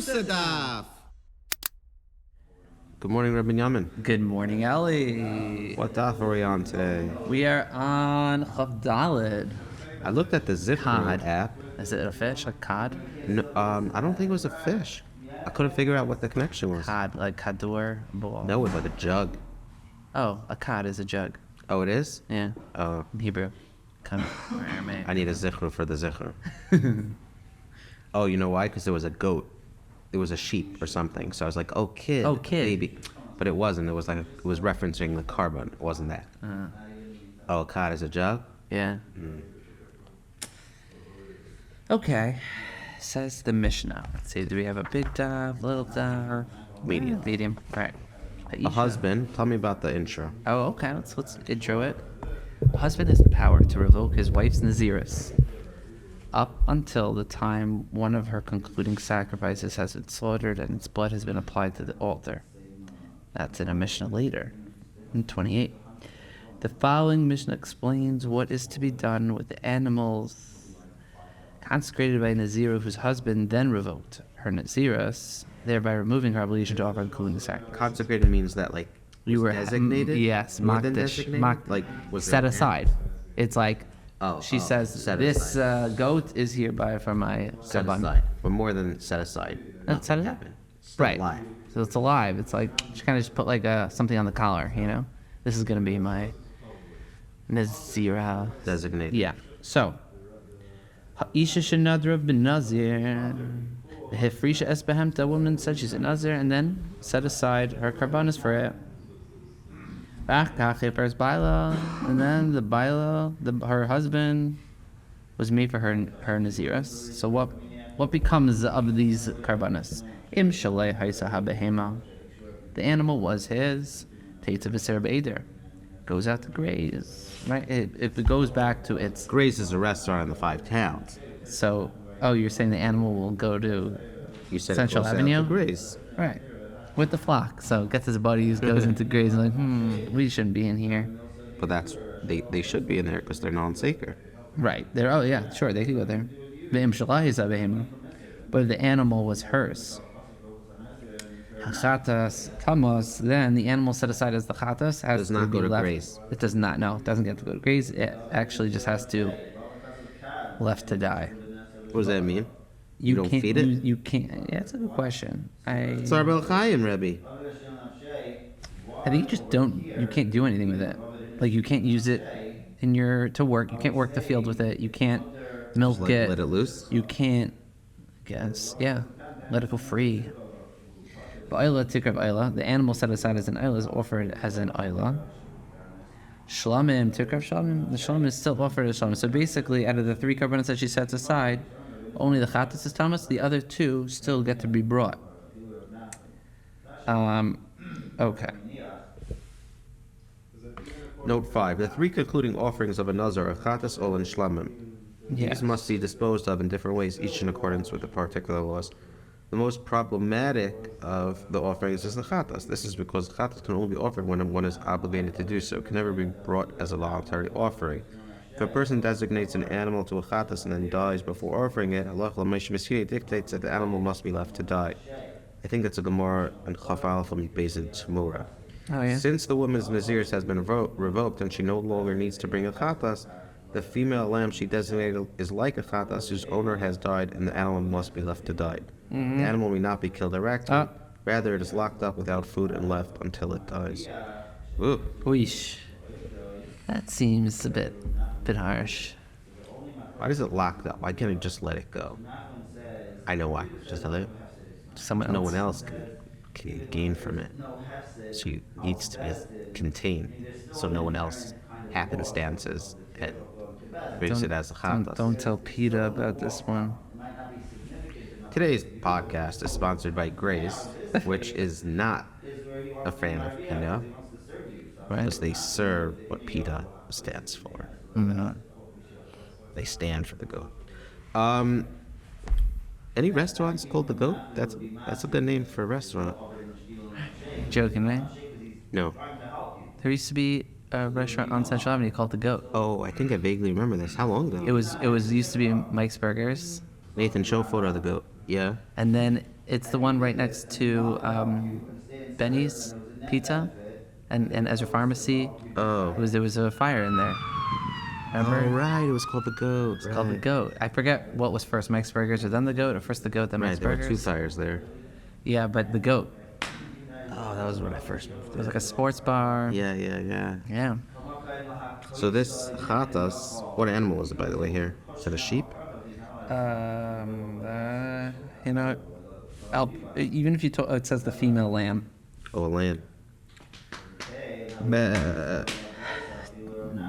Chavrusa Daf. Good morning, Binyomin. Good morning, Ellie. What daf are we on today? We are on Chavdalid. I looked at the Cod. Zipper app. Is it a fish, like cod? No, I don't think it was a fish. I couldn't figure out what the connection was. Cod, like kadur, ball. No, it was like a jug. Oh, a cod is a jug. Oh, it is? Yeah. Oh, In Hebrew. Kind of Aramaic. I need a zikr for the zikr. Oh, you know why? Because there was a goat. It was a sheep or something. So I was like, oh, kid. Oh, kid. Baby. But it wasn't. It was like it was referencing the carbon. It wasn't that. Oh, a cod is a jug? Yeah. Okay. Says the Mishnah. Let's see. Do we have a big dove, little dove? Medium. Medium. Right. A husband. Tell me about the intro. Oh, okay. Let's intro it. A husband has the power to revoke his wife's Naziris up until the time one of her concluding sacrifices has been slaughtered and its blood has been applied to the altar. That's in a Mishnah later, in 28. The following Mishnah explains what is to be done with the animals consecrated by Nazir whose husband then revoked her Naziris, thereby removing her obligation to offer including the sacrifice. Consecrated means that, like, You were designated? yes, More than makdish, designated? Like, was set there- aside. It's like she set says this aside. goat is hereby for my Set karban. aside. But more than set aside. That's set Nothing aside? happened. Still Right. alive. So it's alive. It's like she kind of just put like something on the collar. You know, this is gonna be my Nazira. Designated. Yeah. So Isha Shenadra bin Nazir. The Hefrisha Esbehemta woman said she's a Nazir and then set aside her karbanis for it. First Baila, and then the Baila, her husband, was made for her Naziris. So what becomes of these karbanis? Im shalei haisa habehema. The animal was his. Tates of a goes out to graze. Right? If it goes back to its. Grace is a restaurant in the 5 towns. So, you're saying the animal will go to You said Central it goes Avenue? Out to Grace. Right. With the flock. So gets his buddies, goes into graze, and like, we shouldn't be in here. But they should be in there because they're non-sacred. Right. They're sure, they could go there. But if the animal was hers. Chatas, kamos, then the animal set aside as the chatas has Does not to be go to left. graze. It does not, no, it doesn't get to go to graze. It actually just has to left to die. What does that mean? You don't can't, feed it? You can't. Yeah, that's a good question. It's our Belchayim, Rebbe. I think you just don't. You can't do anything with it. Like you can't use it to work. You can't work the field with it. You can't milk Just it. let it loose? You can't. Let it go free. But Ayla tikar Ayla, the animal set aside as an Ayla is offered as an Ayla. Shlamim tikar Shlamim, the Shlamim is still offered as Shlamim. So basically, out of the 3 karbanos that she sets aside, only the Chatas is Tamas. The other 2 still get to be brought. Okay. Note 5. The 3 concluding offerings of a Nazar are Chatas, Ol, and Shlamim. Yeah. These must be disposed of in different ways, each in accordance with the particular laws. The most problematic of the offerings is the Chatas. This is because Chatas can only be offered when one is obligated to do so. It can never be brought as a voluntary offering. If a person designates an animal to a Chatas and then dies before offering it, Allah dictates that the animal must be left to die. I think that's a Gemara and Chafal from Bezin Tmura. Oh yeah. Since the woman's Naziris has been revoked and she no longer needs to bring a Chatas, the female lamb she designated is like a Chatas whose owner has died and the animal must be left to die. The animal may not be killed directly. Rather, it is locked up without food and left until it dies. Ooh. Oish. That seems a bit harsh. Why is it locked up? Why can't it just let it go? I know why. Just let it. No one else can gain from it. She needs to be contained, so no one else happenstances and brings it as a chatas. Don't tell Peter about this one. Today's podcast is sponsored by Grace, which is not a fan of PETA, Right? because they serve what PETA stands for. Not. They stand for the goat. Any restaurants called the goat? That's a good name for a restaurant. Joking, right? No. There used to be a restaurant on Central Avenue called The Goat. Oh, I think I vaguely remember this. How long ago? It was used to be Mike's Burgers, Nathan, show a photo of the goat. Yeah. and then It's the one right next to Benny's Pizza and Ezra Pharmacy. Oh. There was a fire in there. Remember? Oh, right. It was called the Goat. It's called the Goat. I forget what was first, Mike's Burgers or then the Goat, or first the Goat, then Mike's Right, there were Burgers. two fires there. Yeah, but the Goat. Oh, that was when I first moved. It was like a sports bar. Yeah. Yeah. So this chatas, what animal is it, by the way, here? Is it a sheep? You know, even if it says the female lamb. Oh, a lamb. Bah.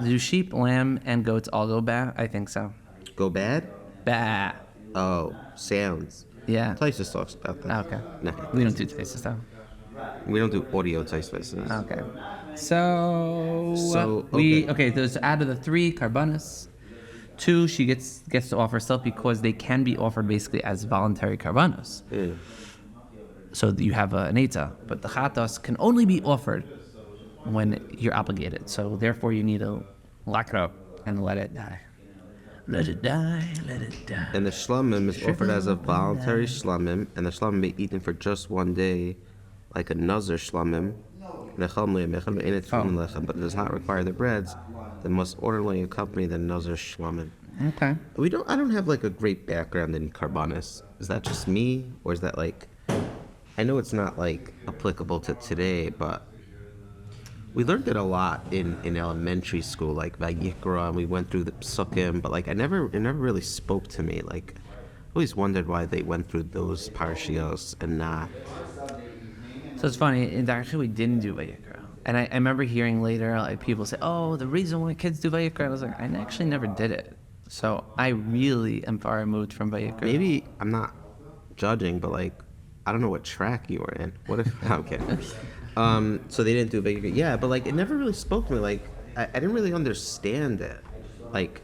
Do sheep, lamb, and goats all go bah? I think so. Go bad? Bah. Oh, sounds. Yeah. Tysus talks about that. Okay. No. We don't do taste stuff. We don't do audio Tysus. Okay. So okay. There's out of the 3 carbonas, 2 she gets to offer herself because they can be offered basically as voluntary carbonos. Yeah. So you have an eta, but the chatas can only be offered when you're obligated. So therefore you need to lock it up and let it die. Let it die, let it die. And the shlamim is offered as a voluntary shlamim, and the shlamim be eaten for just one day, like a Nazir shlamim. But it does not require the breads that must orderly accompany the Nazir shlamim. Okay. I don't have like a great background in carbonis. Is that just me, or is that like? I know it's not like applicable to today, but we learned it a lot in elementary school, like Vayikra, and we went through the psukim, but like it never really spoke to me. Like, I always wondered why they went through those parshios and not. So it's funny, and actually we didn't do Vayikra. And I remember hearing later, like people say, oh, the reason why kids do Vayikra, I was like, I actually never did it. So I really am far removed from Vayikra. Maybe I'm not judging, but like, I don't know what track you were in. What if, no, I'm kidding. So they didn't do Vayikra. Yeah, but like, it never really spoke to me. Like, I didn't really understand it. Like,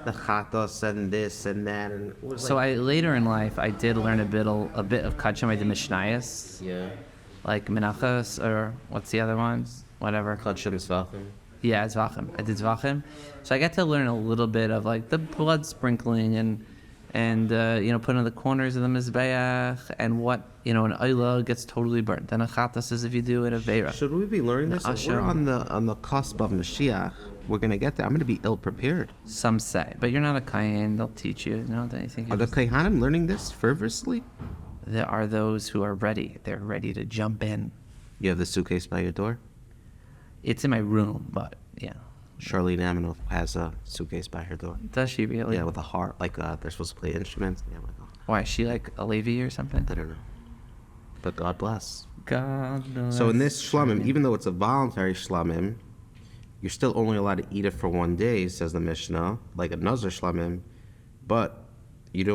the chatos and this and that. And it was So like, later in life, I did learn a bit of Kachim. I did Mishnayos. yeah. Like Menachos, or what's the other ones? Whatever. Kachim Zvachim. Yeah, Zvachim. I did Zvachim. So I got to learn a little bit of like the blood sprinkling and putting on the corners of the Mizbeach and what, an Oila gets totally burnt. Then a Chatas is if you do it a Veira. Should we be learning this? We're on the cusp of Mashiach. We're going to get there. I'm going to be ill-prepared. Some say. But you're not a Kayan. They'll teach you. No, don't you think? Are the Kayhanim learning this fervorously? There are those who are ready. They're ready to jump in. You have the suitcase by your door? It's in my room, but yeah. Charlene Aminoff has a suitcase by her door. Does she really? Yeah, with a harp, like they're supposed to play instruments. Yeah, like, oh, Why, is she like a Levi or something? I don't know. But God bless. God bless. So in this shlamim, even though it's a voluntary shlamim, you're still only allowed to eat it for one day, says the Mishnah, like a Nazir shlamim, but it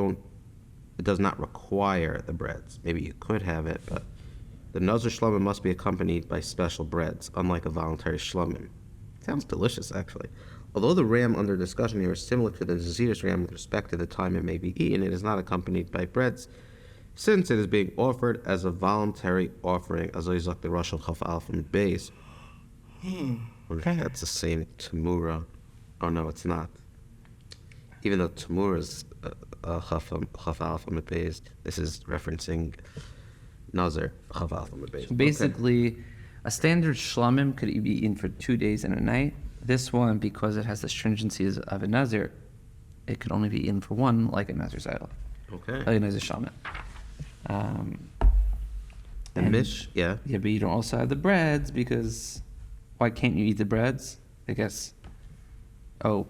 does not require the breads. Maybe you could have it, but the Nazir shlamim must be accompanied by special breads, unlike a voluntary shlamim. Sounds delicious, actually. Although the ram under discussion here is similar to the Nazir's ram with respect to the time it may be eaten, it is not accompanied by breads, since it is being offered as a voluntary offering, as Isaac the Rosh Chaf Al from Beis. Okay. That's the same Tamura. Oh no, it's not. Even though Tamura is Chaf Al from Beis, this is referencing Nazir Chaf Al from Beis. Basically, a standard shlamim could be eaten for 2 days and a night. This one, because it has the stringencies of a Nazir, it could only be eaten for one, like a Nazir Zayl. Okay. Like a Nazir shlamim. And Mish, yeah. Yeah, but you don't also have the breads, because why can't you eat the breads? I guess,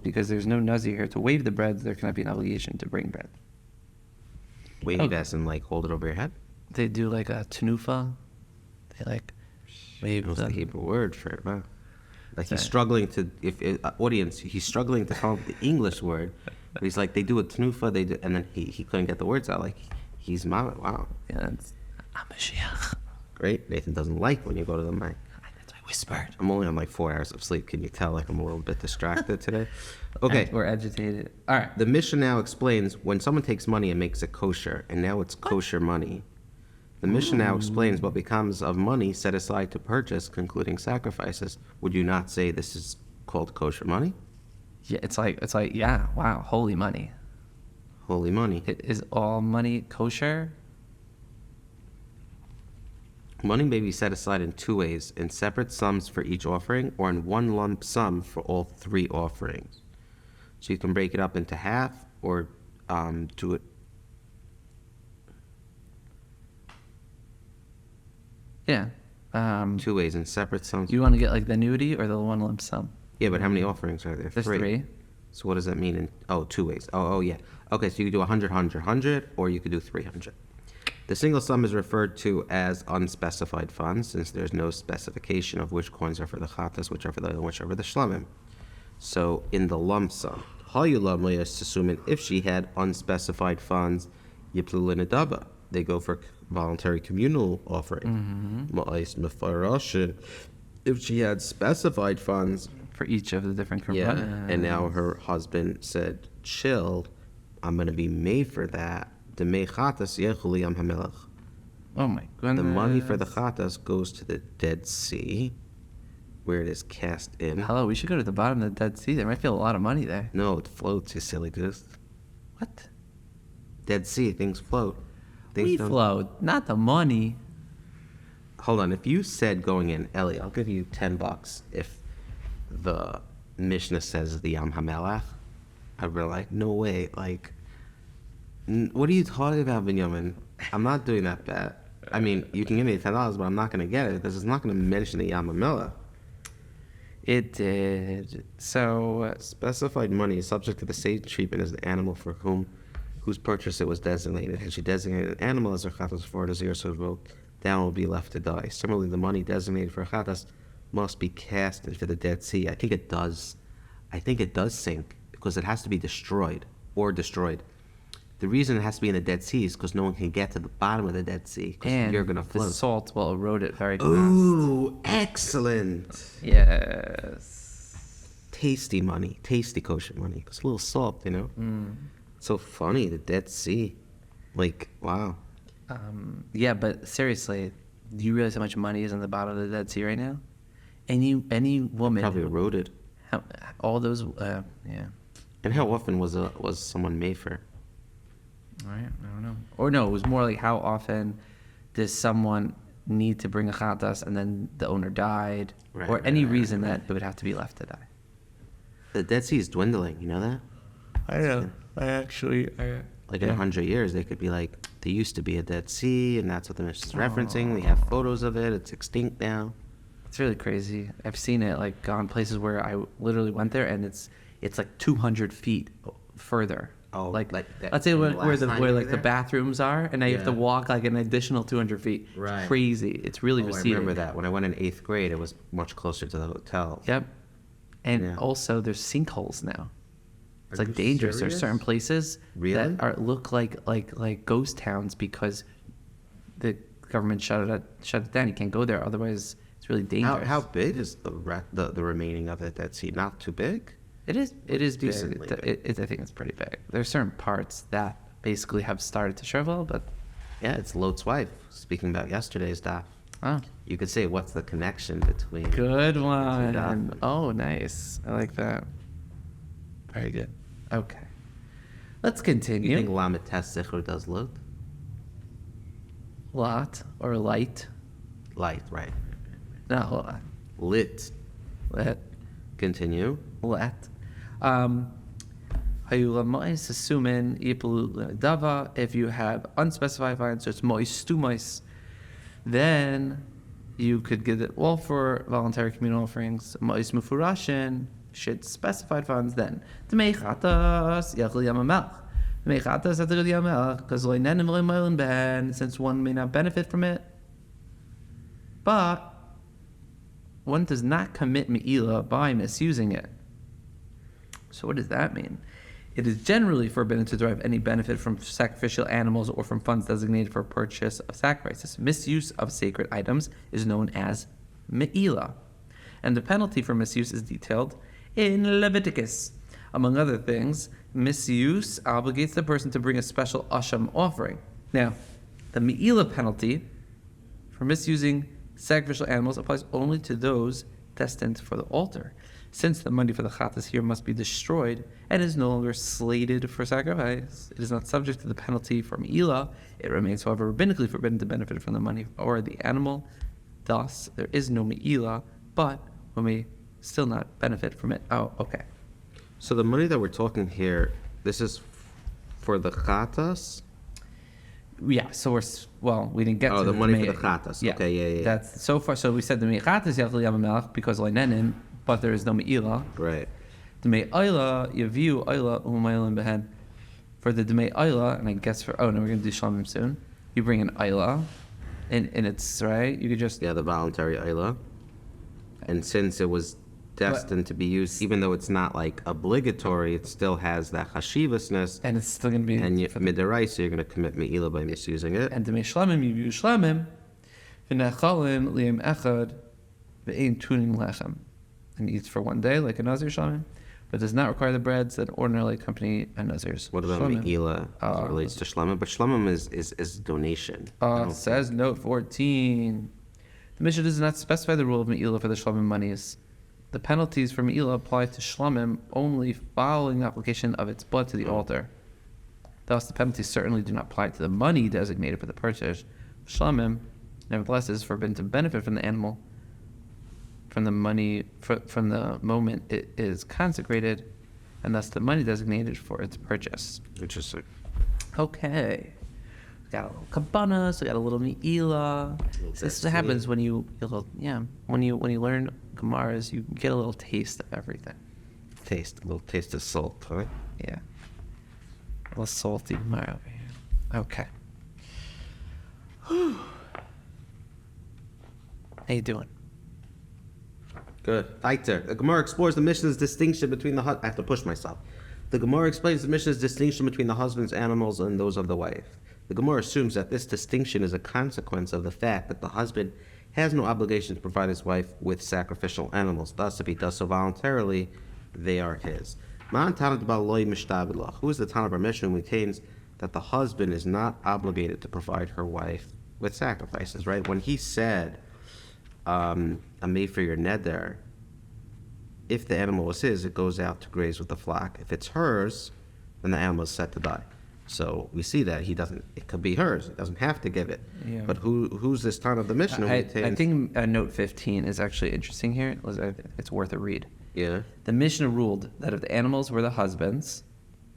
because there's no Nazir here to wave the breads, there cannot be an obligation to bring bread. Wave as in like hold it over your head? They do like a tenufa. They like wave What's the the Hebrew word for it, man? Like he's struggling to, he's struggling to come up with the English word. But he's like, they do a tenufa, they do, and then he couldn't get the words out. Like, he's mad. Wow. Yeah, it's Mashiach. Great. Nathan doesn't like when you go to the mic. That's why I whispered. I'm only on like 4 hours of sleep. Can you tell? Like, I'm a little bit distracted today. Okay. We're agitated. All right. The Mishnah now explains when someone takes money and makes it kosher, and now it's kosher money. The Mishnah now explains what becomes of money set aside to purchase, concluding sacrifices. Would you not say this is called kosher money? Yeah, it's like yeah, wow, holy money. Holy money. Is all money kosher? Money may be set aside in two ways: in separate sums for each offering, or in one lump sum for all three offerings. So you can break it up into half, or do it. Yeah. Two ways: in separate sums. You want to get like the annuity or the one lump sum? Yeah, but how many offerings are there? There's three. So what does that mean? Two ways. Oh, yeah. Okay, so you could do 100, 100, 100, or you could do 300. The single sum is referred to as unspecified funds, since there's no specification of which coins are for the chatas, which are for the shlamim. So in the lump sum, assuming if she had unspecified funds, yiplu l'nedaba, they go for voluntary communal offering. If she had specified funds For each of the different yeah, components. and now her husband said, chill, I'm going to be made for that. Oh my goodness. The money for the chatas goes to the Dead Sea, where it is cast in. Hello, we should go to the bottom of the Dead Sea. There might be a lot of money there. No, it floats, you silly goose. What? Dead Sea, things float. We don't- float, not the money. Hold on, if you said going in, Ellie, I'll give you $10 if the Mishnah says the Yam HaMelech, I'd be like, no way, like, what are you talking about, Binyomin? I'm not doing that bad. I mean, you can give me $10, but I'm not going to get it because it's not going to mention the Yam HaMelech. It did. So, Specified money is subject to the same treatment as the animal for whose purchase it was designated. Had she designated an animal as her chatas for Nazir, so down will be left to die. Similarly, the money designated for chatas must be cast into the Dead Sea. I think it does sink because it has to be destroyed. The reason it has to be in the Dead Sea is because no one can get to the bottom of the Dead Sea because you're going to the float. salt will erode it very fast. Ooh, excellent. Yes. Tasty money, tasty kosher money. It's a little salt, you know? So funny, the Dead Sea. Like, wow. Yeah, but seriously, do you realize how much money is in the bottom of the Dead Sea right now? Any woman, Probably eroded. all those, yeah. And how often was someone made for? All right, I don't know. Or no, it was more like how often does someone need to bring a chatas and then the owner died, or any reason that it would have to be left to die. The Dead Sea is dwindling, you know that? I know. Like in 100 years, they could be like, there used to be a Dead Sea, and that's what the Mishnah is referencing. We have photos of it. It's extinct now. It's really crazy. I've seen it like gone places where I literally went there, and it's like 200 feet further. Oh, like that, let's say where last time you were like the there? bathrooms are, and now you have to Yeah. walk like an additional 200 feet. Right. It's crazy. It's really I receding. remember that. When I went in 8th grade, it was much closer to the hotel. Yep. And Yeah. also there's sinkholes now. It's Are like you dangerous. There's serious? certain places Really? that look like ghost towns because the government shut it down. You can't go there, otherwise it's really dangerous. How big is the remaining of the Dead Sea? Not too big? It is Decently big. I think it's pretty big. There's certain parts that basically have started to shrivel, but Yeah, it's Lot's wife. Speaking about yesterday's daf. oh, You could say, what's the connection between... good one. Daf. Oh, nice. I like that. Very good. Okay. Let's continue. You think Lamed Tes Zichur does Lot? Lot or light? Light, right. No, Lit. let. Continue. Hayulamois assuming dava, if you have unspecified fines, so it's mois to mois, then you could get it all for voluntary communal offerings. Mois mufurashin, should specified funds then. Dmei chatas yachli yamamelch. Dmei chatas yachli yamamelch, because loinen and loinen ben, since one may not benefit from it, but one does not commit me'ila by misusing it. So what does that mean? It is generally forbidden to derive any benefit from sacrificial animals or from funds designated for purchase of sacrifices. Misuse of sacred items is known as me'ila, and the penalty for misuse is detailed in Leviticus. Among other things, misuse obligates the person to bring a special asham offering. Now, the me'ila penalty for misusing sacrificial animals applies only to those destined for the altar. Since the money for the chatas here must be destroyed and is no longer slated for sacrifice, it is not subject to the penalty for me'ilah. It remains, however, rabbinically forbidden to benefit from the money or the animal. Thus, there is no me'ilah, but we may still not benefit from it. Oh, okay. So the money that we're talking here, this is for the chatas? Yeah, so we didn't get to the money for Dmei- the chatas. Yeah, Okay, yeah. That's so far. So we said the mechatas yachli yamelach because leinenim, but there is no me'ilah. Right. The me'ilah yaviu ayla umaylim behen. For the dmei ayla, and I guess we're gonna do shalom soon. You bring an ayla, and it's right. You could just Yeah, the voluntary ayla. And since it was destined to be used, even though it's not like obligatory, it still has that chashivasness. and it's still gonna be And midiraisa, you're going to commit me'ilah by misusing it. and dmei shlamim yaviu shlamim, v'nechalin liam echad ve'ein tuning lechem, and eats for one day like a Nazir shlamim, but does not require the breads that ordinarily accompany a Nazir's. What about shlamim. me'ilah as it relates to shlamim? But shlamim is donation. Says note 14. The Mishnah does not specify the rule of me'ilah for the shlamim monies. The penalties for me'ilah apply to shlamim only following the application of its blood to the altar. Thus, the penalties certainly do not apply to the money designated for the purchase. Shlamim, nevertheless, is forbidden to benefit from the animal from the money from the moment it is consecrated, and thus the money designated for its purchase. Interesting. Okay. We got a little kabbalah, so we got a little me'ilah. This is what happens when you when you learn Gemaras, you get a little taste of everything. A little taste of salt, huh? Yeah. A little salty Gemara over here. Okay. How you doing? Good. Weiter. The Gemara explores the Mishnah's distinction between the I have to push myself. The Gemara explains the Mishnah's distinction between the husband's animals and those of the wife. The Gemara assumes that this distinction is a consequence of the fact that the husband has no obligation to provide his wife with sacrificial animals. Thus, if he does so voluntarily, they are his. Who is the Tana of our Mishnah who maintains that the husband is not obligated to provide her wife with sacrifices, right? When he said, I made for your neder, if the animal was his, it goes out to graze with the flock. If it's hers, then the animal is set to die. So we see that it could be hers. He doesn't have to give it. Yeah. But who's this Tana of the Mishnah? I think note 15 is actually interesting here. It's worth a read. Yeah. The Mishnah ruled that if the animals were the husband's,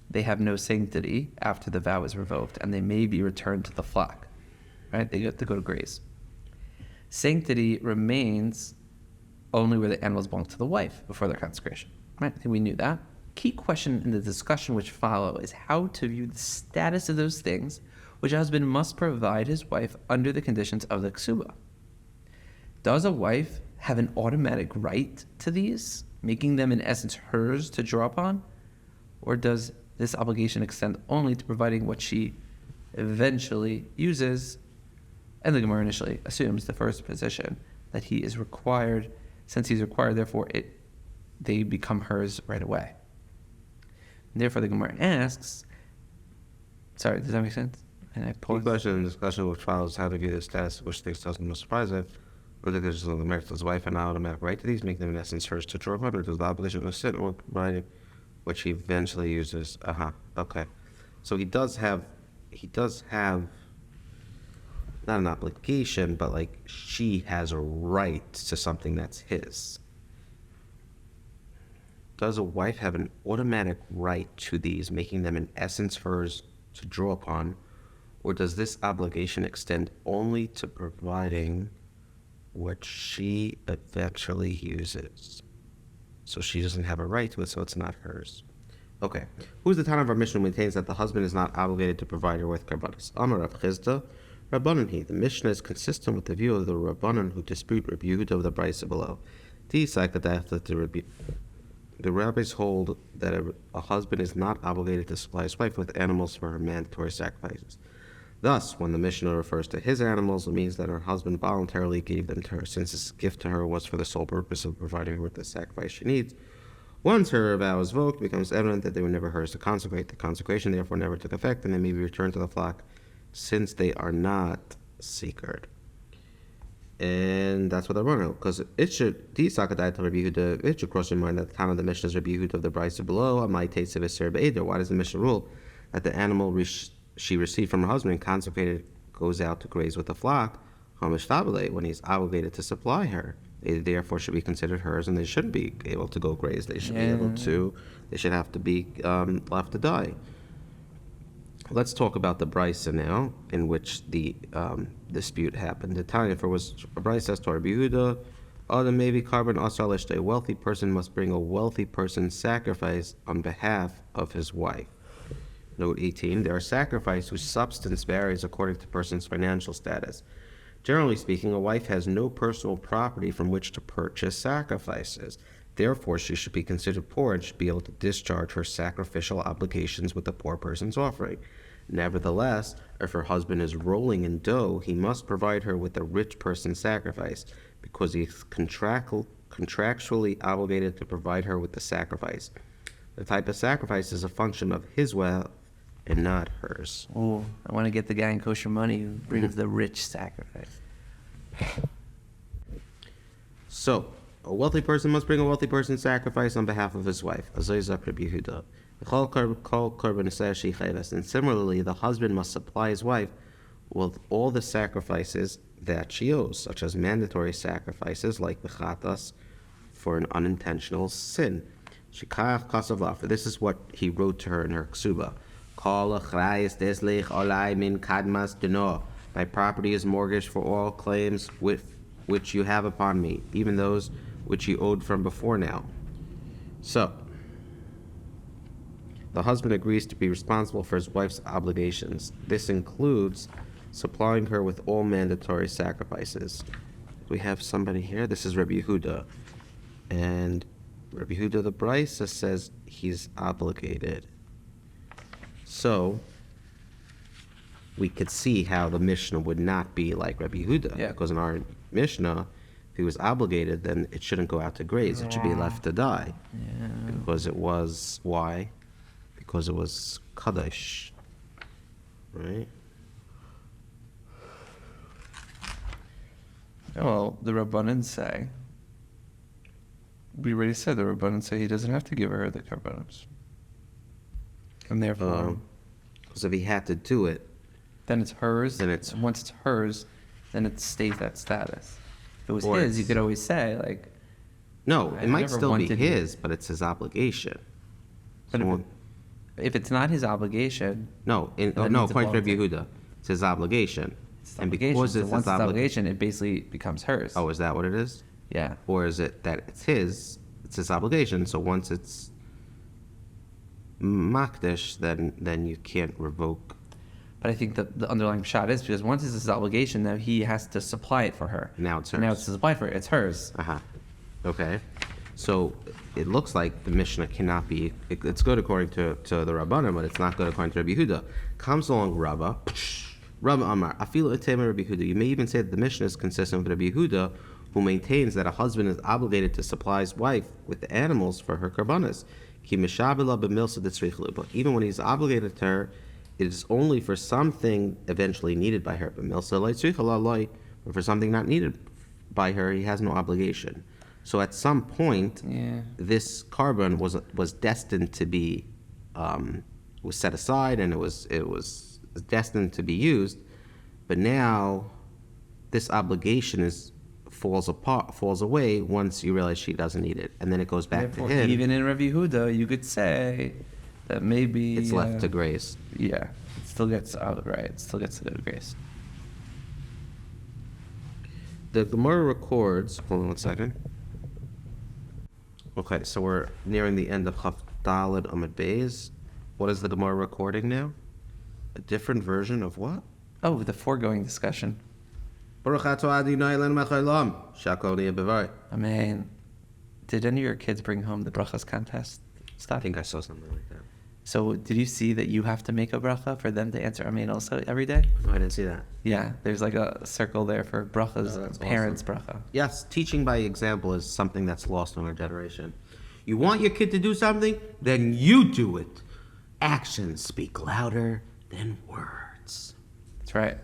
they have no sanctity after the vow is revoked, and they may be returned to the flock. Right? They have to go to graze. Sanctity remains only where the animals belong to the wife before their consecration. Right? I think we knew that. Key question in the discussion which follow is how to view the status of those things which a husband must provide his wife under the conditions of the ksuba. Does a wife have an automatic right to these, making them in essence hers to draw upon? Or does this obligation extend only to providing what she eventually uses? And the Gemara initially assumes the first position, that he is required, since he's required, therefore they become hers right away. Therefore, the Gemara asks, sorry, does that make sense? And I The question in discussion which follows how to view the status which things doesn't most surprising, whether there's the merit to his wife and an automatic right to these, make them in essence hers to draw upon, or does the obligation of sin or providing which he eventually uses. Okay. So he does have not an obligation, but like she has a right to something that's his. Does a wife have an automatic right to these, making them in essence hers to draw upon, or does this obligation extend only to providing what she eventually uses? So she doesn't have a right to it, so it's not hers. Okay. Who's the Tana of our Mishnah who maintains that the husband is not obligated to provide her with karbanis? Amar Rav Chizda, Rabbanan he. The Mishnah is consistent with the view of the Rabbanan who dispute Rabbi Yehuda of the Brisa below. The rabbis hold that a husband is not obligated to supply his wife with animals for her mandatory sacrifices. Thus, when the Mishnah refers to his animals, it means that her husband voluntarily gave them to her, since his gift to her was for the sole purpose of providing her with the sacrifice she needs. Once her vow is revoked, it becomes evident that they were never hers to consecrate. The consecration therefore never took effect, and they may be returned to the flock, since they are not sacred. And that's what I want to know, because it should cross your mind that the time of the Mishnah is Rabbi Yehuda of the Brisa below. Why does the Mishnah rule that the animal she received from her husband and consecrated goes out to graze with the flock when he's obligated to supply her? They therefore should be considered hers, and they shouldn't be able to go graze. They should be able to. They should have to be left to die. Let's talk about the brisa now, in which the dispute happened. The Tanya for was a brisa says to Rabbi Yehuda, other maybe carbon asar. A wealthy person must bring a wealthy person's sacrifice on behalf of his wife. Note 18. There are sacrifices whose substance varies according to the person's financial status. Generally speaking, a wife has no personal property from which to purchase sacrifices. Therefore, she should be considered poor and should be able to discharge her sacrificial obligations with the poor person's offering. Nevertheless, if her husband is rolling in dough, he must provide her with a rich person's sacrifice because he is contractually obligated to provide her with the sacrifice. The type of sacrifice is a function of his wealth and not hers. Oh, I want to get the guy in kosher money who brings the rich sacrifice. So, a wealthy person must bring a wealthy person's sacrifice on behalf of his wife. And similarly, the husband must supply his wife with all the sacrifices that she owes, such as mandatory sacrifices like the chatas for an unintentional sin. This is what he wrote to her in her ksuba. My property is mortgaged for all claims which you have upon me, even those which you owed from before now. So, the husband agrees to be responsible for his wife's obligations. This includes supplying her with all mandatory sacrifices. We have somebody here. This is Rabbi Yehuda. And Rabbi Yehuda the Brisa says he's obligated. So, we could see how the Mishnah would not be like Rabbi Yehuda. Yeah. Because in our Mishnah, if he was obligated, then it shouldn't go out to graze. It should be left to die. Yeah. Because it was, why? Because it was Kaddish. Right? Well, the Rabbanan say, we already said the Rabbanan say he doesn't have to give her the karbanos. And therefore, Because if he had to do it, then it's hers. Then it's- Once it's hers, then it stays that status. If it was Or his, you it's- could always say, like, no, I it might never still be wanted his, but it's his obligation. but So- if it's not his obligation, no, then no, it's according to Rabbi belongs Yehuda, it's his obligation. it's And obligation. because So it's once his it's obligation, it basically becomes hers. Oh, is that what it is? Yeah. Or is it that it's his obligation, so once it's makdish, then you can't revoke. But I think that the underlying shot is because once it's his obligation, now he has to supply it for her. Now it's Now hers. it's supplied for her. It's hers. Uh-huh. Okay. So it looks like the Mishnah cannot be, it's good according to the Rabbanim, but it's not good according to Rabbi Yehuda. Comes along Rabba Amar, Afilu Etema Rabbi Yehuda. You may even say that the Mishnah is consistent with Rabbi Yehuda, who maintains that a husband is obligated to supply his wife with the animals for her karbanas. But even when he's obligated to her, it is only for something eventually needed by her. But for something not needed by her, he has no obligation. So at some point, Yeah. this carbon was destined to be was set aside, and it was destined to be used. But now, this obligation falls away once you realize she doesn't need it, and then it goes back Therefore, to him. even in Rabbi Yehuda, you could say that maybe It's left to grace. Yeah, it still gets out right. It still gets to go to grace. The Gemara records. Hold on 1 second. Okay, so we're nearing the end of Chaf Daled Amud Beis. What is the Gemara recording now? A different version of what? Oh, the foregoing discussion. Baruch atah Adonai Eloheinu melech haolam, shakol niyeh b'vay. I mean, did any of your kids bring home the brachas contest stuff? I think I saw something like that. So did you see that you have to make a bracha for them to answer Amen also every day? No, I didn't see that. Yeah, there's like a circle there for brachas, Oh, that's parents' bracha. Yes, teaching by example is something that's lost on our generation. You want your kid to do something? Then you do it. Actions speak louder than words. That's right.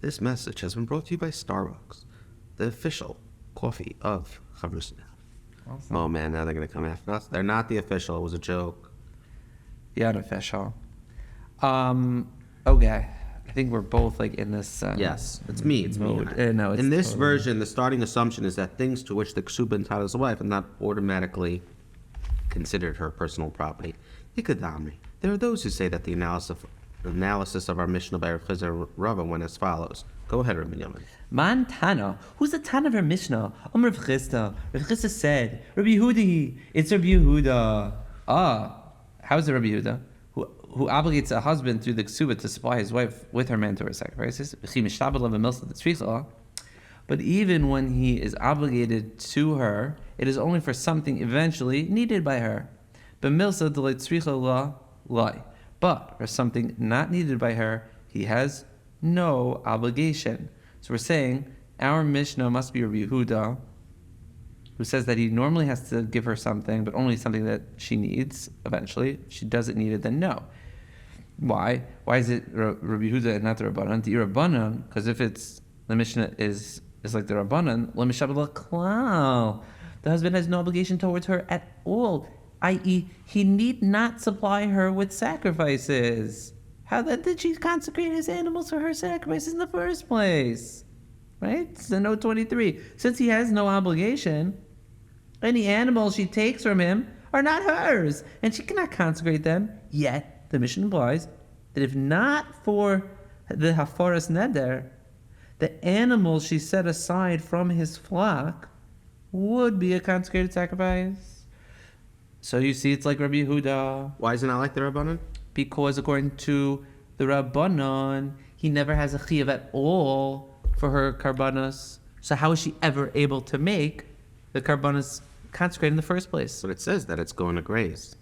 This message has been brought to you by Starbucks. the official coffee of Chavrusa Daf. Awesome. Oh man, now they're going to come after us. They're not the official. It was a joke. The unofficial. Okay. I think we're both like in this. Yes, it's me. It's mode. me. No, it's in this totally- version, the starting assumption is that things to which the ksuba entitles a wife are not automatically considered her personal property. Ikadamri. There are those who say that the analysis of our Mishnah by Rav Chizar Rava went as follows. Go ahead, Rabbi Binyomin. Man Tana. Who's the Tana of our Mishnah? Rav Chisda. Rav Chisda said, Rabbi Yehuda. It's Rabbi Yehuda. How is it Rabbi Yehuda? Who obligates a husband through the ksuba to supply his wife with her mandatory sacrifices? But even when he is obligated to her, it is only for something eventually needed by her. But for something not needed by her, he has no obligation. So we're saying our Mishnah must be Rabbi Yehuda, who says that he normally has to give her something, but only something that she needs eventually. If she doesn't need it, then no. Why? Why is it Rabbi Yehuda and not the Rabbanan? The Rabbanan, because if it's the Mishnah is like the Rabbanan, the husband has no obligation towards her at all, i.e., he need not supply her with sacrifices. How then did she consecrate his animals for her sacrifices in the first place? Right? So note 23. Since he has no obligation, any animals she takes from him are not hers, and she cannot consecrate them. Yet, the Mishnah implies that if not for the Hafaras Neder, the animals she set aside from his flock would be a consecrated sacrifice. So you see, it's like Rabbi Yehuda. Why is it not like the Rabbanan? Because according to the Rabbanon, he never has a chiyuv at all for her karbanos. So how is she ever able to make the karbanos consecrated in the first place? But it says that it's going to graze.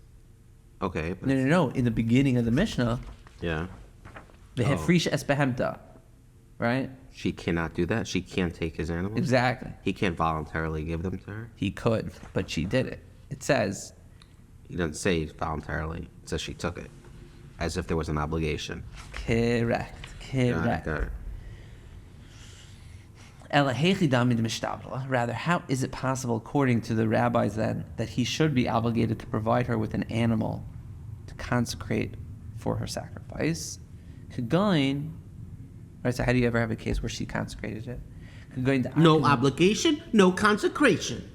Okay. But No. In the beginning of the Mishnah, yeah. the hefrish es behemta, right? She cannot do that. She can't take his animals. Exactly. He can't voluntarily give them to her. He could, but she did it. It says, He doesn't say voluntarily. It says she took it, as if there was an obligation. correct. Got it. Rather, how is it possible, according to the rabbis then, that he should be obligated to provide her with an animal to consecrate for her sacrifice? Kagain, right? So how do you ever have a case where she consecrated it? No obligation, no consecration.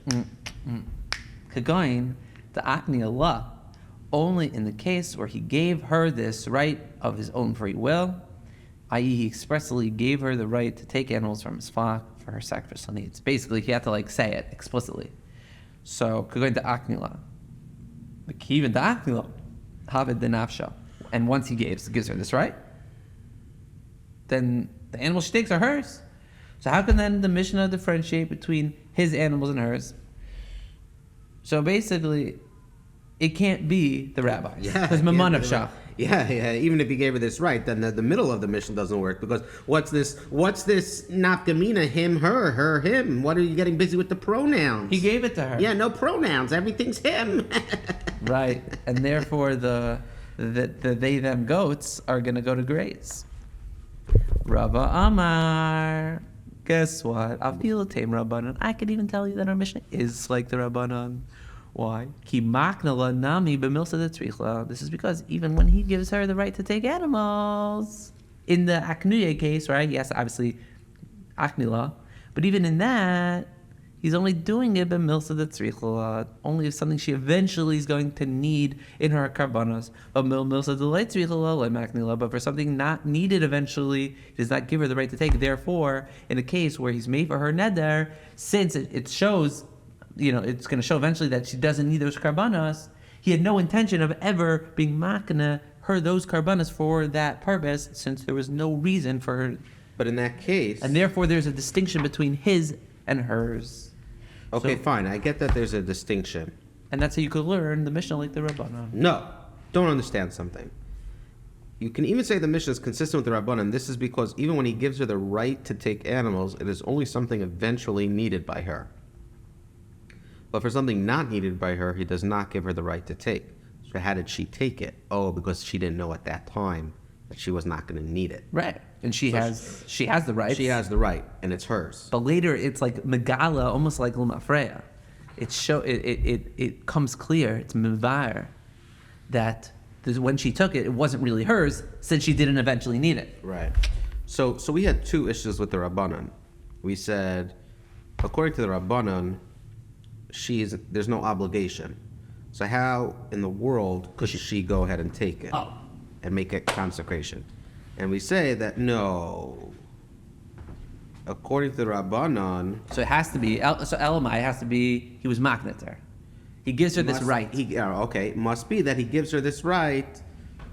Kagain, the Akni Allah, only in the case where he gave her this right of his own free will, i.e. he expressly gave her the right to take animals from his flock for her sacrificial needs. Basically, he had to say it explicitly. So, Kagain the Aknila. The Kivin the Aknila, Havid the Nafsha. And once he gives her this right, then the animals she takes are hers. So how can then the Mishnah differentiate between his animals and hers? So basically, it can't be the rabbis. Yeah. Because Maman Shah. Yeah. Even if he gave her this right, then the middle of the mission doesn't work, because what's this nafkamina? Him, her, him. What are you getting busy with the pronouns? He gave it to her. Yeah, no pronouns. Everything's him. Right. And therefore the they them goats are gonna go to graze. Rava Amar. Guess what? I feel a tame Rabbanon. I could even tell you that our Mishnah is like the Rabbanon. Why? Ki maknala nami b'milsa detzrichla. This is because even when he gives her the right to take animals, in the aknuye case, right? Yes, obviously, aknila. But even in that, he's only doing it b'milsa detzrichla, only if something she eventually is going to need in her karbanos. But milsa deleitzrichla le maknila. But for something not needed eventually, he does not give her the right to take. Therefore, in a case where he's made for her neder, since it shows, it's going to show eventually that she doesn't need those karbanos, he had no intention of ever being makna her those karbanos for that purpose, since there was no reason for her. But in that case, And therefore, there's a distinction between his and hers. okay, fine. I get that there's a distinction. And that's how you could learn the Mishnah like the Rabbanon. No, don't understand something. You can even say the Mishnah is consistent with the Rabbanan. This is because even when he gives her the right to take animals, it is only something eventually needed by her. But for something not needed by her, he does not give her the right to take. So how did she take it? Oh, because she didn't know at that time that she was not going to need it. Right. And she has the right. She has the right, and it's hers. But later, it's like Megala, almost like L'Mafreya. It comes clear, it's Mevar, that when she took it, it wasn't really hers, since she didn't eventually need it. Right. So we had two issues with the Rabbanan. We said, according to the Rabbanan, there's no obligation. So how in the world could she go ahead and take it and make it consecration? And we say that no. According to the Rabbanan, So it has to be, so Elamai has to be, he was maknet. He gives her this right. It must be that he gives her this right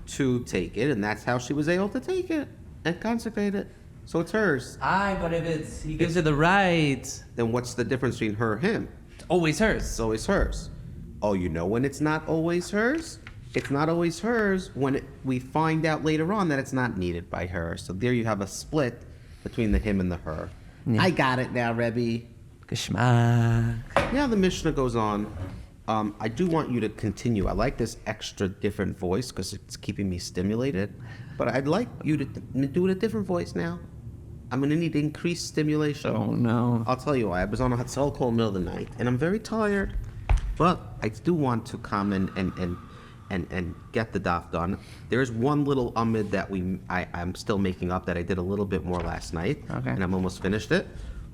to take it, and that's how she was able to take it and consecrate it. So it's hers. But if he gives her the right, Then what's the difference between her and him? it's always hers. It's always hers. Oh, you know when it's not always hers? It's not always hers when we find out later on that it's not needed by her. So there you have a split between the him and the her. Yeah. I got it now, Rebbe. Geschmack. Yeah, the Mishnah goes on. I do want you to continue. I like this extra different voice because it's keeping me stimulated. But I'd like you to do it a different voice now. I'm going to need increased stimulation. Oh no. I'll tell you why. I was on a Hatzal call in the middle of the night, and I'm very tired. But I do want to come and get the daf done. There's one little amid that I'm still making up that I did a little bit more last night. Okay. And I'm almost finished it.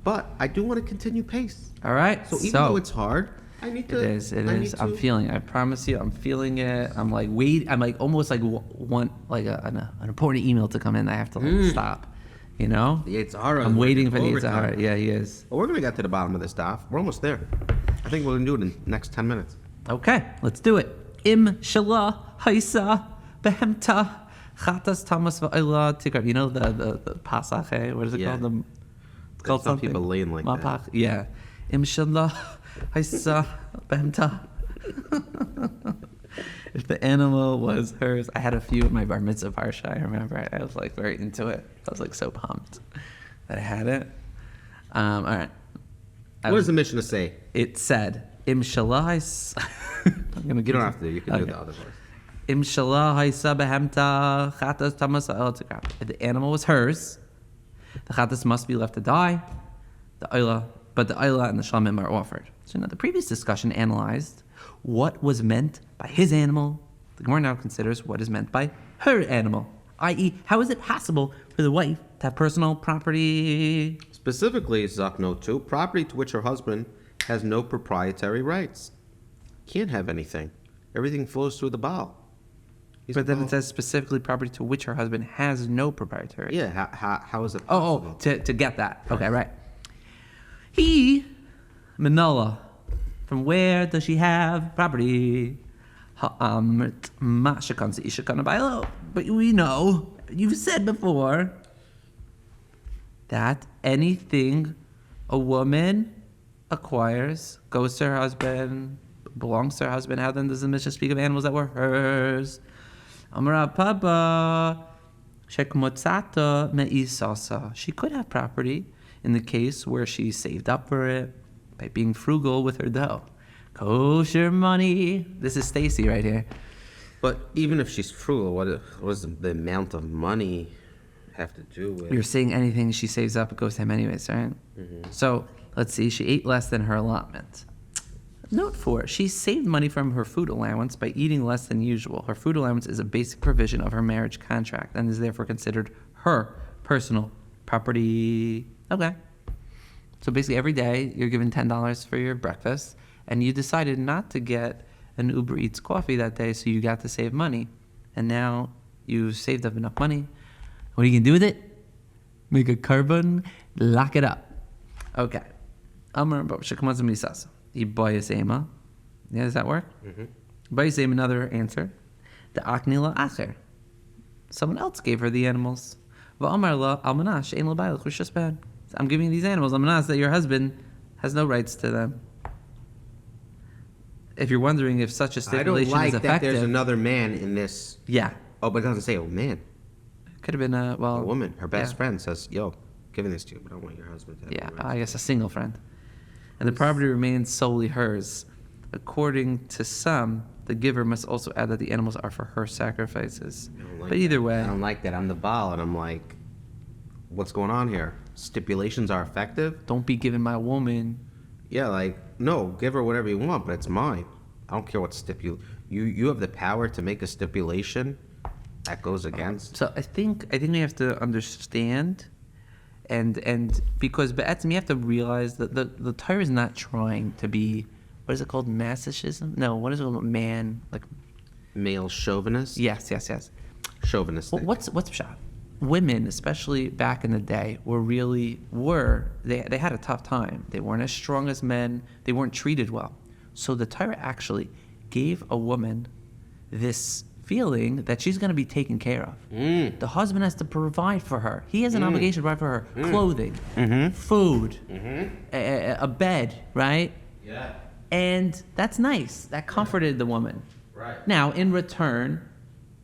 But I do want to continue pace. All right. So even though it's hard, I need to. It is. I'm feeling it. I promise you, I'm feeling it. I'm like almost like want like an important email to come in. I have to stop. You know? The Yitzhara. I'm waiting for the Yitzhara. Yeah, he is. Well, we're going to get to the bottom of this daf. We're almost there. I think we're going to do it in the next 10 minutes. Okay, let's do it. Im shala haisa behemta chatas tamas va'ila tikar. You know the pasach, eh? What is it Yeah. called? It's called Some something. people lean like that. Mapach. Yeah. Im shala haisa behemta. If the animal was hers, I had a few at my bar mitzvah parsha. I remember I was like very into it. I was like so pumped that I had it. All right. What does the Mishnah say? It said, "Im shalais." I'm gonna You get. don't have to. You can do the other voice. Im shalah haisa behemta chatas tamas el tikar. If the animal was hers, the chatas must be left to die. But the ayla and the shlamim are offered. So now the previous discussion analyzed what was meant by his animal. The Gemara now considers what is meant by her animal, i.e., how is it possible for the wife to have personal property? Specifically, Zakno 2, property to which her husband has no proprietary rights. Can't have anything. Everything flows through the Baal. But then it says specifically property to which her husband has no proprietary. Yeah, how is it possible? To get that. Okay, right. He, Manala, from where does she have property? But we know, you've said before, that anything a woman acquires goes to her husband, belongs to her husband. How then does the Mishnah speak of animals that were hers? Amara Papa, Shekmotzata Me'isasa. She could have property in the case where she saved up for it by being frugal with her dough. Kosher money. This is Stacy right here. But even if she's frugal, what does the amount of money have to do with? You're saying anything she saves up, it goes to him anyways, right? Mm-hmm. So let's see. She ate less than her allotment. Note 4. She saved money from her food allowance by eating less than usual. Her food allowance is a basic provision of her marriage contract and is therefore considered her personal property. Okay. So basically every day you're given $10 for your breakfast and you decided not to get an Uber Eats coffee that day, so you got to save money. And now you've saved up enough money. What are you going to do with it? Make a carbon, lock it up. Okay. Amar Shekhamaz Misasa. Ibayasema. Yeah, does that work? Ibayasema, another answer. The Aknila Acher. Someone else gave her the animals. Va'amar la almanash ein labaylich rishas. I'm giving you these animals, almanas, that your husband has no rights to them. If you're wondering if such a I don't stipulation like is that effective, there's another man in this. yeah, Oh, but it doesn't say, oh, man. could have been a woman. Her best yeah. friend says, yo, giving this to you, but I want your husband to have Yeah, the rights. I guess a single friend. And the property remains solely hers. According to some, The giver must also add that the animals are for her sacrifices. I don't like But either that. way, I don't like that. I'm the Baal, and I'm like, what's going on here? Stipulations are effective? don't be giving my woman. Yeah, like, no, give her whatever you want, but it's mine. I don't care what you have the power to make a stipulation that goes against. So I think we have to understand, and because Ba'atzim, you have to realize that the Torah is not trying to be, what is it called, masochism? No, what is it called, man, like, Male chauvinist? yes. Chauvinistic. What's pshat? Women, especially back in the day, they had a tough time. They weren't as strong as men. They weren't treated well. So the Torah actually gave a woman this feeling that she's going to be taken care of. The husband has to provide for her. He has an obligation to provide for her clothing, food, a bed, right? Yeah. And that's nice. That comforted the woman. Right. Now, in return,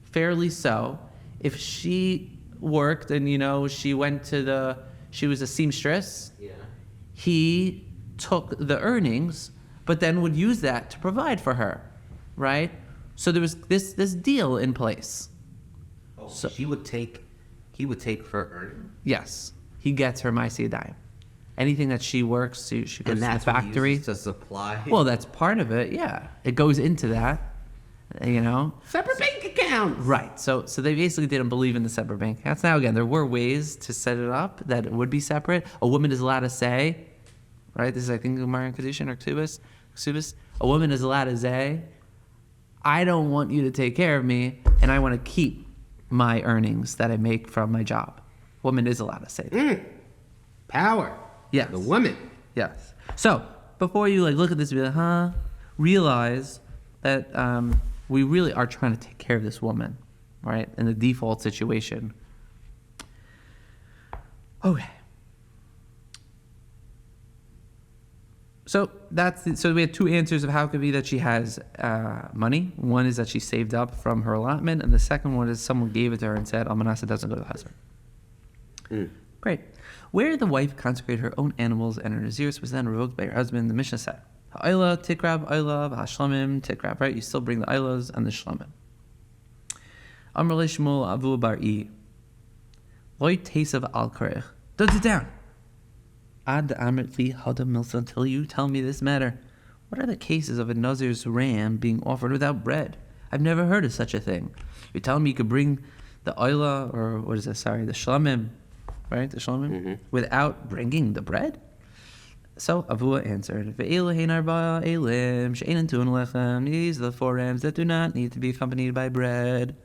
fairly so, if she worked and, she was a seamstress, Yeah. he took the earnings, but then would use that to provide for her, right? So there was this deal in place. Oh, So- he would take her earning. Yes, he gets her Maaseh Yadayim. Anything that she works, she goes to the what he factory. uses to supply. Well, that's part of it, yeah. It goes into that, separate bank account. Right. So they basically didn't believe in the separate bank accounts. Now, again, there were ways to set it up that it would be separate. A woman is allowed to say, right? This is, I think, Gemara and Kedushin or Ksubis. A woman is allowed to say, I don't want you to take care of me, and I want to keep my earnings that I make from my job. Woman is allowed to say that. Power. Yes. The women. Yes. So before you look at this and be like, realize that we really are trying to take care of this woman, right? In the default situation. Okay. So so we had two answers of how it could be that she has money. One is that she saved up from her allotment, and the second one is someone gave it to her and said, Almanasa doesn't go to the husband. Great. Where the wife consecrated her own animals and her Nazirus was then revoked by her husband, the Mishnah said, Ha'ila, tikrab, Ha'ila, ha'shlamim, tikrab, right? You still bring the Ilas and the shlamim. Amr le Shmuel Avu Bar'i, Loi tesav al karech. Don't sit down. Ad amrit li hada milsa, until you tell me this matter. What are the cases of a Nazir's ram being offered without bread? I've never heard of such a thing. You're telling me you could bring the Oila, or the Shlamim, right? The Shlamim, without bringing the bread? So Avua answered, these are the 4 rams that do not need to be accompanied by bread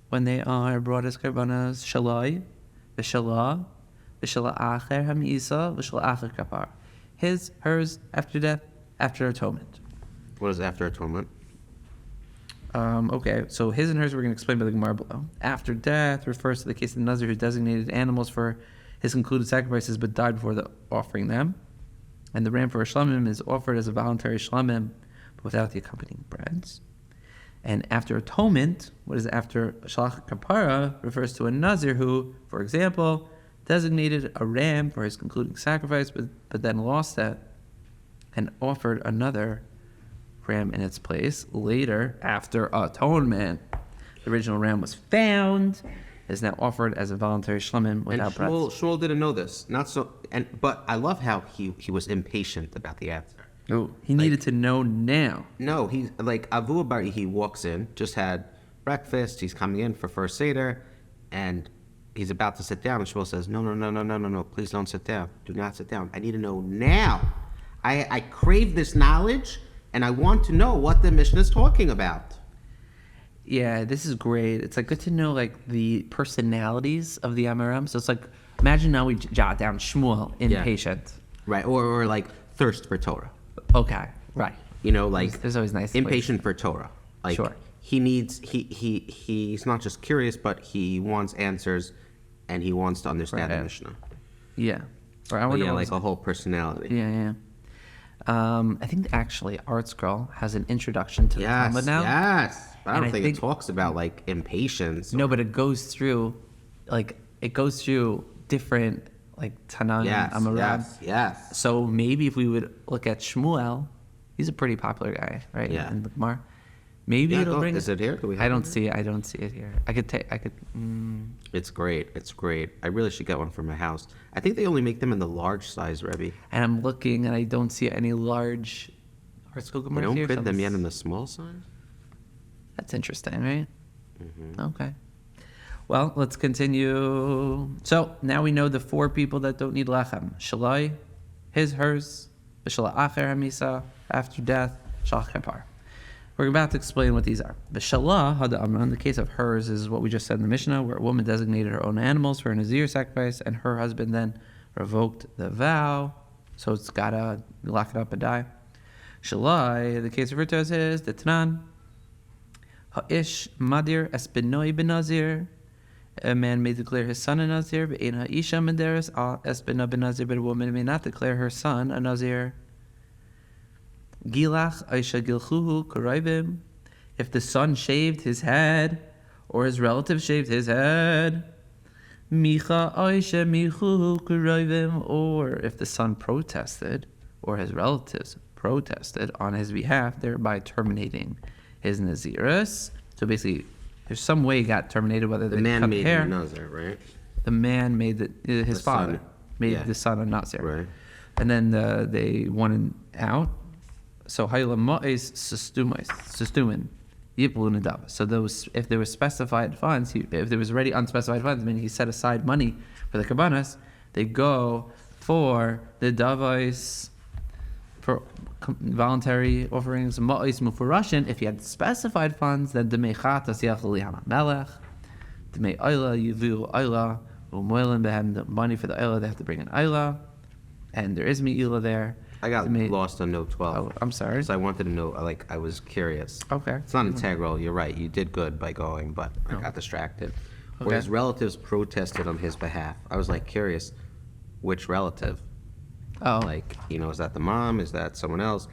when they are brought as karbanas, shalai, v'shalah, v'shalah acher hamisa, v'shalah acher kapar. His, hers, after death, after atonement. What is after atonement? Okay, so his and hers we're going to explain by the Gemara below. After death refers to the case of the Nazir who designated animals for his concluded sacrifices but died before offering them. And the ram for a shlamim is offered as a voluntary shlamim but without the accompanying breads. And after atonement, what is after shalach kapara, refers to a Nazir who, for example, designated a ram for his concluding sacrifice but then lost it and offered another ram in its place later after atonement. The original ram was found, is now offered as a voluntary shlamim without breath. Shmuel didn't know this. Not so, but I love how he was impatient about the answer. Oh, he needed to know now. No, he's like Avu Bari. He walks in, just had breakfast. He's coming in for first seder, and he's about to sit down. And Shmuel says, "No, please don't sit down. Do not sit down. I need to know now. I crave this knowledge, and I want to know what the Mishnah is talking about." Yeah, this is great. It's good to know the personalities of the Amaram. So it's imagine now we jot down Shmuel, impatient. Right, or thirst for Torah. Okay, right. There's always nice impatient for Torah. Sure. He needs he's not just curious, but he wants answers, and he wants to understand the Mishnah. Yeah. Or I But wonder yeah, what a whole personality. Yeah. I think actually Arts Girl has an introduction to the Talmud now. Yes. But I And don't think it talks about impatience. No, but it goes through different Tanan and Amaram. Yes. So maybe if we would look at Shmuel, he's a pretty popular guy, right? Yeah. In the Gemara. Maybe Yeah, it'll bring. is it here? Do we I have don't it? see it. I don't see it here. I could take. I could. It's great. It's great. I really should get one for my house. I think they only make them in the large size, Rebbe. And I'm looking, and I don't see any large. They don't print them yet in the small size? That's interesting, right? Okay. Well, let's continue. So now we know the 4 people that don't need lechem: Shalai, his, hers, B'shala acher hamisa, after death, Shalach kapar. We're about to explain what these are. B'shala hada amran, in the case of hers, is what we just said in the Mishnah, where a woman designated her own animals for a Nazir sacrifice, and her husband then revoked the vow, so it's gotta lock it up and die. Shalai, the case of her toes is the Tanan. Ha'ish madir es benoi ben Nazir. A man may declare his son a Nazir, but ein ha'isha maderes es beno ben Nazir, but a woman may not declare her son a Nazir. Gilach aisha gilchuhu karaivim. If the son shaved his head, or his relative shaved his head. Micha aisha michuhu karaivim. Or if the son protested, or his relatives protested on his behalf, thereby terminating his Nazirus. So basically, there's some way he got terminated, whether The they man cut made hair. the Nazir, right? The man made his The father son. made Yeah. the son a Nazir. Right. And then they wanted out. So hayla ma'is sustumin yiplu nadav. So those, if there was specified funds, if there was already unspecified funds, meaning he set aside money for the kabbanas, they go for the davais, for voluntary offerings. Ma'is mufurashin. If he had specified funds, then demei chatas yachol yama melech, demei ayla yivu ayla u'moilin behem. The money for the ayla, they have to bring an ayla, and there is me'ila there. I got Demei- lost on note 12. Oh, I'm sorry. So I wanted to know, I was curious. Okay. It's not integral, you're right. You did good by going, but I got distracted. Where his relatives protested on his behalf. I was curious, which relative? Oh, Is that the mom? Is that someone else?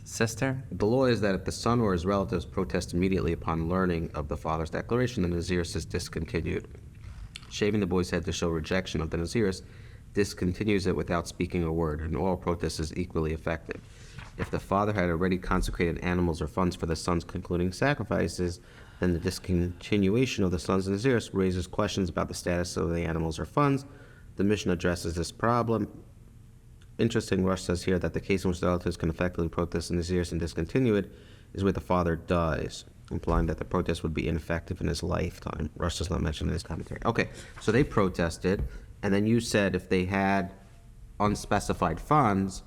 sister. The law is that if the son or his relatives protest immediately upon learning of the father's declaration, the Nazirus is discontinued. Shaving the boy's head to show rejection of the Nazirus discontinues it without speaking a word, and all protest is equally effective. If the father had already consecrated animals or funds for the son's concluding sacrifices, then the discontinuation of the son's Nazirus raises questions about the status of the animals or funds. The mission addresses this problem. Interesting, Rush says here that the case in which the relatives can effectively protest the Nazirus and discontinue it is where the father dies, implying that the protest would be ineffective in his lifetime. Rush does not mention in his commentary. Okay, so they protested, and then you said if they had unspecified funds,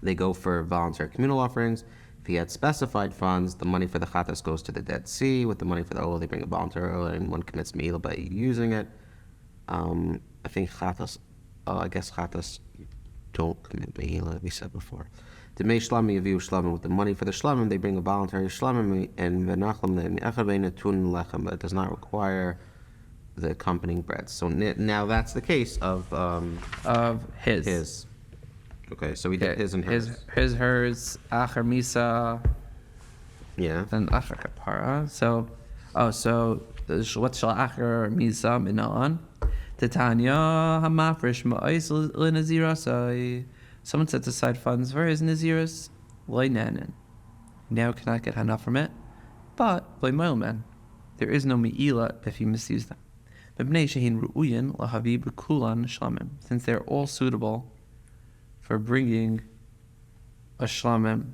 they go for voluntary communal offerings. If he had specified funds, the money for the chatas goes to the Dead Sea. With the money for the oil, they bring a voluntary oil, and one commits me'ila by using it. I think chatas, I guess chatas don't commit me'ila, we said before. The mei shlamim yaviu shlamim. With the money for the shlamim, they bring a voluntary shlamim, and v'nachlam ne'echad ve'ina tun lechem, but it does not require the accompanying bread. So now that's the case of His. his. Okay, so we did his and hers. His, hers, acher misa, Yeah. then acher kapara. So what shall acher misa minan? Titania hamafresh ma'is l'nazirasai. Someone sets aside funds for his naziris, loinanin. Now cannot get hana from it, but loimailman. There is no me'ila if he misused them. Mebnei shehin ru'uyin lahavi b'kulan shlamim. Since they're all suitable for bringing a shlamim,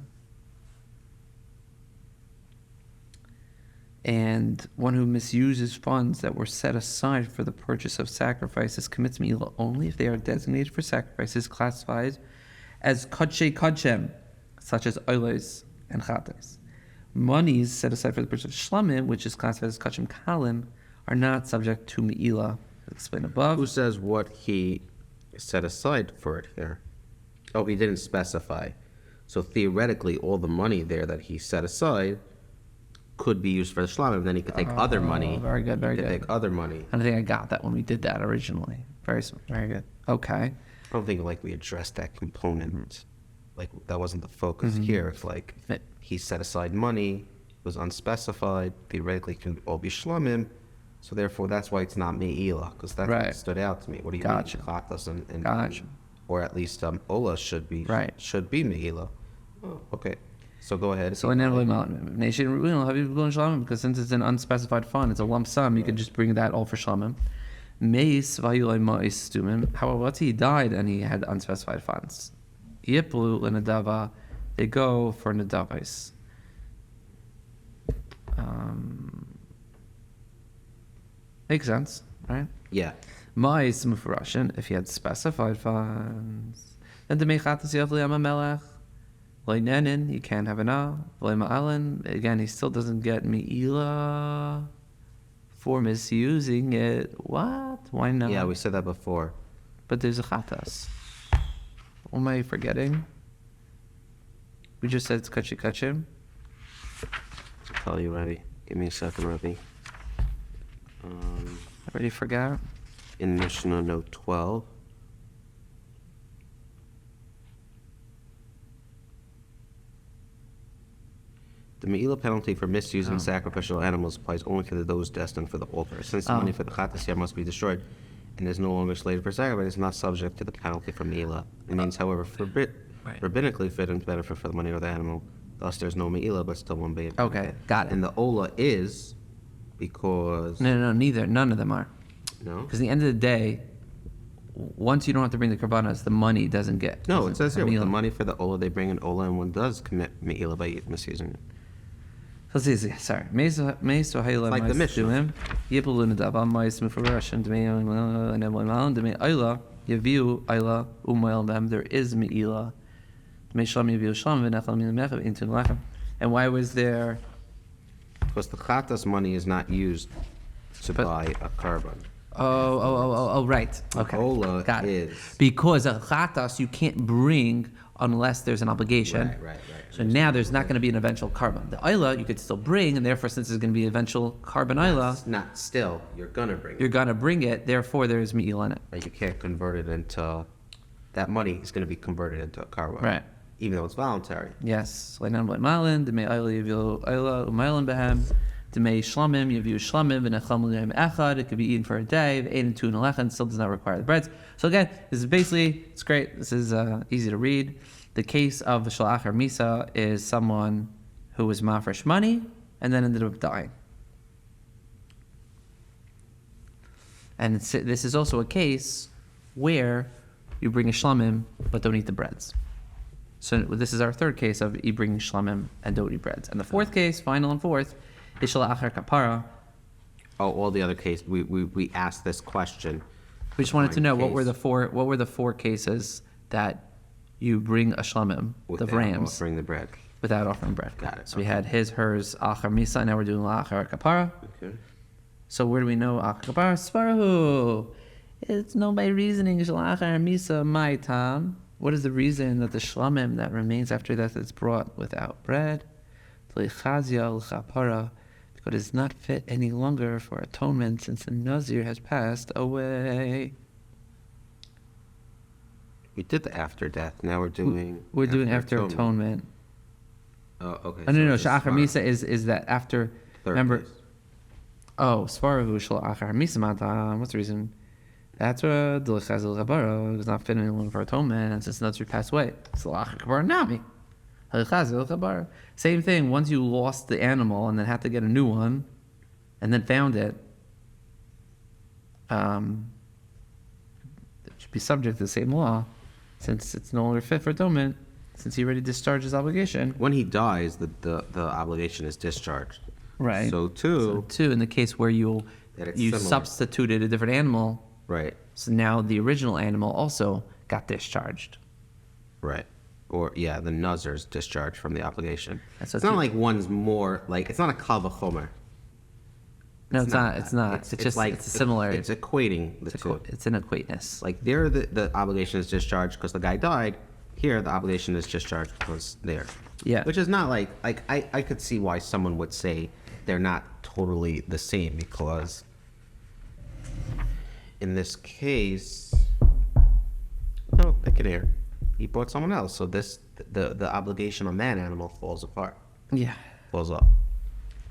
and one who misuses funds that were set aside for the purchase of sacrifices commits me'ila only if they are designated for sacrifices classified as kodshei kodshem, such as oilos and chatas. Monies set aside for the purchase of shlamim, which is classified as kodshem kalim, are not subject to me'ila, explained above. Who says what he set aside for it here? Oh, he didn't specify. So theoretically, all the money there that he set aside could be used for the shlamim. Then he could take other money. Very good, very he could good. take other money. And I think I got that when we did that originally. Very good. Okay. I don't think we addressed that component. That wasn't the focus here. It's he set aside money, was unspecified. Theoretically, can all be shlamim. So therefore, that's why it's not me'ila, because that's what stood out to me. What do you mean? Chatas and Gotcha. or at least Ola should be Right. should be me'ila. Oh, okay. So go ahead. So because since it's an unspecified fund, it's a lump sum, you could just bring that all for shlamim. However, once he died and he had unspecified funds, yiplu l'nadava, they go for nadavais. Makes sense, right? Yeah. Mais mufrashin, if he had specified funds, then the mechatas yav liyam melech, loinenin, you can't have an a, loima'alan, again, he still doesn't get mi'ila for misusing it. What? Why not? Yeah, we said that before. But there's a chatas. What am I forgetting? We just said it's kachim. I'll tell you, Rebbe. Give me a second, Rebbe. I already forgot. In Mishnah Note 12. The Me'ila penalty for misusing sacrificial animals applies only to those destined for the altar. Since the money for the Chatasiyah must be destroyed and is no longer slated for sacrifice, it's not subject to the penalty for Me'ila. It means, however, rabbinically fit into benefit for the money or the animal. Thus, there's no Me'ila, but still one benefit. Okay, got it. And the Ola is because... No, neither. None of them are. No? Because at the end of the day, once you don't have to bring the karbanas, the money doesn't get. No, it says here, with the Me'ila. money for the Ola, they bring an Ola, and one does commit Me'ila by misusing it. It's easy. Sorry. It's like the Mishnah. There is Me'ila. And why was there? Because the Chatas money is not used to buy a carbon. Oh, right. Okay. Ola Got it. is. Because a chatas you can't bring unless there's an obligation. Right. So now there's not going to be an eventual carbon. The Ayla you could still bring, and therefore since there's going to be eventual carbon Ayla, Not still, you're gonna bring you're it. going to bring it, therefore there's Me'il in it. But you can't convert it into, that money is gonna be converted into a carbon. Right. Even though it's voluntary. Yes. Leinan b'lei malin, d'mei Ayla yaviu Ayla, u'malin behem, d'mei shlamim yaviu shlamim, v'necham l'yom echad, it could be eaten for a day, if 8 and 2 and lechem, still does not require the breads. So again, this is basically, it's great, this is easy to read. The case of the Shalach or Misa is someone who was mafresh money and then ended up dying. And this is also a case where you bring a shlamim but don't eat the breads. So this is our third case of you bring shlamim and don't eat breads. And the fourth case, final and fourth, is Shalach or Kapara. Oh, all the other cases, we asked this question. We just wanted to know what Case. were the four cases that you bring a shlamim, the Without rams, offering the bread. without offering bread. Got it, So we okay. had his, hers, achar misa. Now we're doing la'achar kapara. Okay. So where do we know achar kapara? Svarahu. It's known by reasoning. Shalachar misa my tam. What is the reason that the shlamim that remains after death is brought without bread? L'chazia l'chapara, because it is not fit any longer for atonement since the Nazir has passed away. We did the after death. Now we're doing. We're doing after atonement. Oh, okay. Oh, no, so Sha'achar it's Misa is that after. third Remember. case. Oh, Svarahu Sha'achar Misa Matam. What's the reason? That's what Dilchazil Chabara was not fit any longer for atonement, and since Nazir passed away. So La'achar Chabara Nami. Dilchazil Chabara. Same thing. Once you lost the animal and then had to get a new one, and then found it, it should be subject to the same law, since it's no longer fit for atonement, since he already discharged his obligation. When he dies, the obligation is discharged. Right. So two. So, in the case where you That it's you similar. substituted a different animal, Right. so now the original animal also got discharged. Right. Or yeah, the Nazir's discharged from the obligation. That's It's what not you- like one's more like it's not a kal v'chomer. No, it's not. It's that. not. It's just it's similar. It's equating the two. It's an acquaintance. Like there, the obligation is discharged because the guy died. Here, the obligation is discharged because there. Yeah. Which is not like I could see why someone would say they're not totally the same because in this case, no, they can air. He bought someone else, so the obligation on that animal falls apart, Yeah. falls off.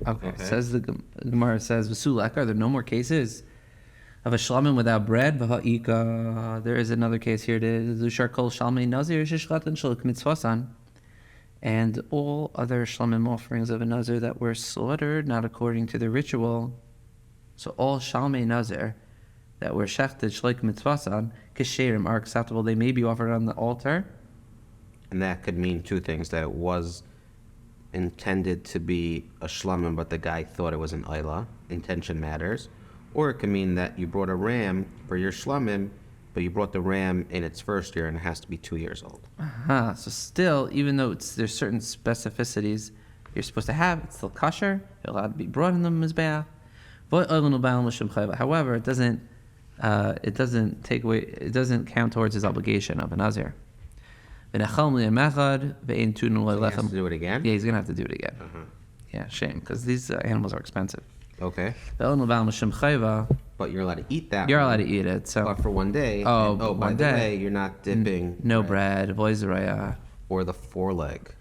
Okay. Okay. Says the Gemara says v'sulak. Are there no more cases of a shlamim without bread? V'ha'ika. There is another case here. It is Zushar kol shalmei nazir shishchatan shaluk mitzvasan. And all other shlamim offerings of a Nazir that were slaughtered not according to the ritual. So all shalmei Nazir that were shechted shleik mitzvasan kesherim are acceptable. They may be offered on the altar. And that could mean two things: that it was intended to be a shlamim, but the guy thought it was an ayla. Intention matters. Or it could mean that you brought a ram for your shlamim, but you brought the ram in its first year and it has to be 2 years old. So still, even though there's certain specificities you're supposed to have, it's still kosher. It's allowed to be brought in the mizbeach. However, it doesn't take away. It doesn't count towards his obligation of a nazir. He has to do it again? Yeah, he's gonna have to do it again. Uh-huh. Yeah, shame, because these animals are expensive. Okay. But you're allowed to eat that. You're allowed to eat it. So But for one day. Oh, and, by one the day. way, you're not dipping. no bread, voizeraya. Or the foreleg.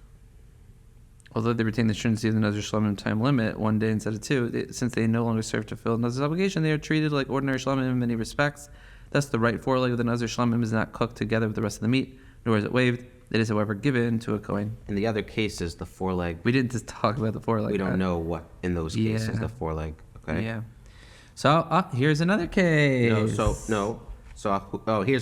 Although they retain the stringency of the Nazir Shlamim time limit, 1 day instead of 2, since they no longer serve to fulfill Nazir's obligation, they are treated like ordinary Shlamim in many respects. Thus, the right foreleg of the Nazir Shlamim is not cooked together with the rest of the meat, nor is it waved. It is, however, given to a kohen. In the other cases, the foreleg. We didn't just talk about the foreleg. We don't know what in those cases the foreleg. Okay. Yeah. So here's another case. Here's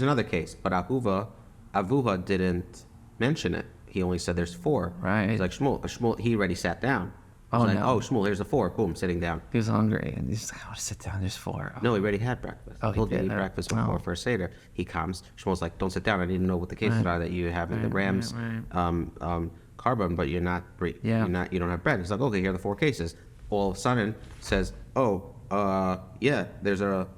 another case. But Avuha didn't mention it. He only said there's 4. Right. He's like Shmuel. He already sat down. Oh, He's like, no. oh, Shmuel, here's the 4. Boom, sitting down. He was hungry, and he's like, I want to sit down. There's 4. Oh. No, he already had breakfast. Oh, he told you did? to eat breakfast before Oh. for Seder. He comes. Shmuel's like, don't sit down. I need to know what the cases are that you have in the Rams carbon, but you're not. Yeah. You don't have bread. He's like, okay, here are the 4 cases. All of a sudden says, there's a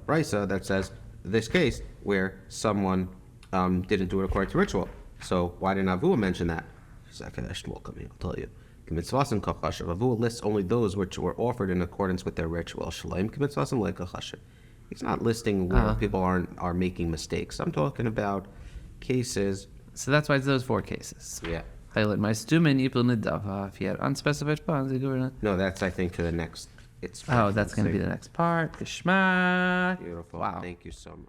brisa that says this case where someone didn't do it according to ritual. So why didn't Avuha mention that? He's like, Shmuel, come here, I'll tell you. Avuha lists only those which were offered in accordance with their ritual. He's not listing where people are making mistakes. I'm talking about cases. So that's why it's those 4 cases. Yeah. Highlight my stumen ipul nedava. If you had unspecified funds, they go. No, that's I think to the next. Oh, that's going to be the next part. Geschmack. Beautiful. Wow. Thank you so much.